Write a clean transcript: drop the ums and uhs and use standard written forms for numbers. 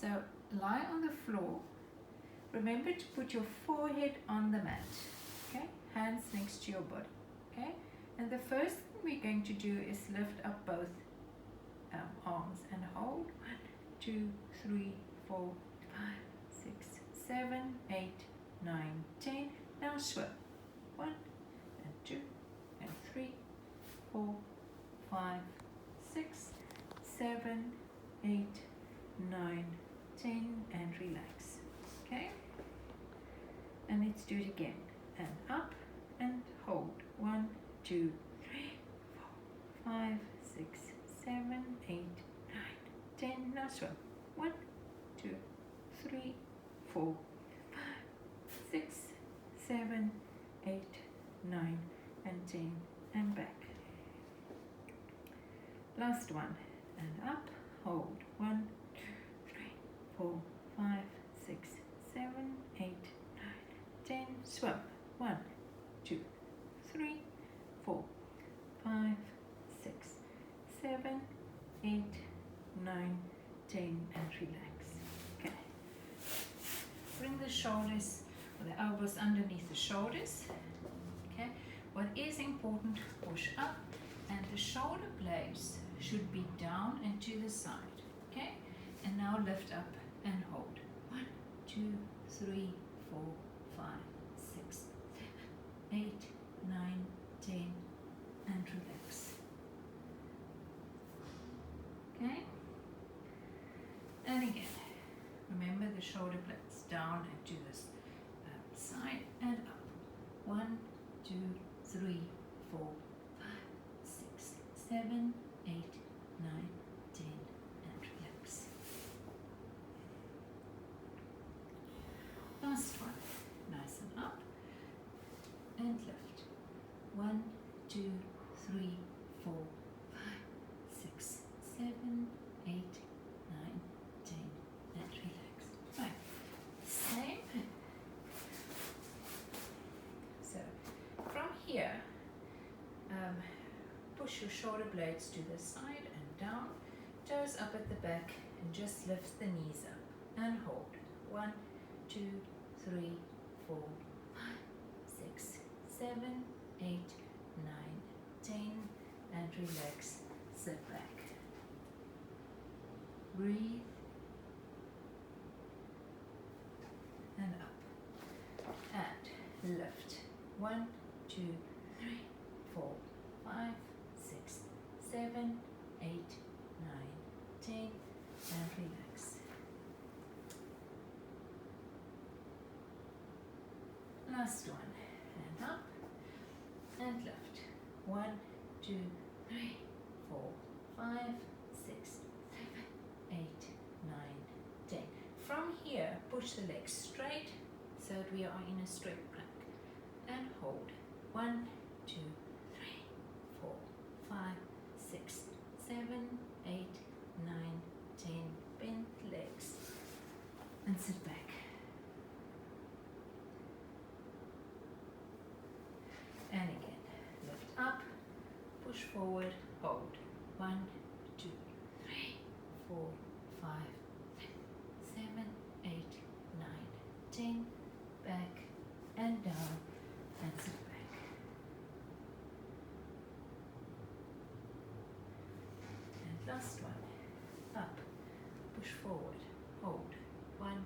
So lie on the floor. Remember to put your forehead on the mat. Okay, hands next to your body. Okay, and the first thing we're going to do is lift up both arms and hold 1, 2, 3, 4, 5, 6, 7, 8, 9, 10. Now swim. 1 and 2 and 3, 4, 5, 6, 7, 8, 9, 10, and relax. Okay, and let's do it again. And up and hold. 1, 2, 3, 4, 5, 6, 7, 8, 9, 10. Now swim. 1, 2, 3, 4, 5, 6, 7, 8, 9, and 10, and back. Last one. And up, hold. 1, 2, 3, 4, 5, 6, 7, 8, 9, 10. Swim. 1, 2, 3, 4, 5, 6, 7, 8, 9, 10, and relax. Okay. Bring the shoulders or the elbows underneath the shoulders. Okay. What is important, push up, and the shoulder blades should be down and to the side. Okay. And now lift up and hold. 1, 2, 3, 4, 5, 6, 7, 8, 9, 10, and relax. Okay? And again, remember the shoulder blades down and to the side and up. 1, 2, 3, 4, 5, 6, 7, 8, 9, 10, and relax. Last one. Nice and up and lift. 1, 2, 3, 4, 5, 6, 7, 8, 9, 10, and relax. Right. Same. So from here, push your shoulder blades to the side and down, toes up at the back, and just lift the knees up and hold. 1, 2, 3, 4, 5, 6, 7, 8, 9, 10, and relax. Sit back. Breathe and up and lift. 1, 2, 3, 4, 5, 6, 7, 8, 9, 10, and relax. Last one. And up and lift. 1, 2, 3, 4, 5, 6, 7, 8, 9, 10. From here, push the legs straight so that we are in a straight plank. And hold. 1, 2, 3, 4, 5, 6, 7, 8, 9, 10. Bend legs and sit back. And again, lift up, push forward, hold. 1, 2, 3, 4, 5, 6, 7, 8, 9, 10. Back and down and sit back. And last one. Up, push forward, hold. 1,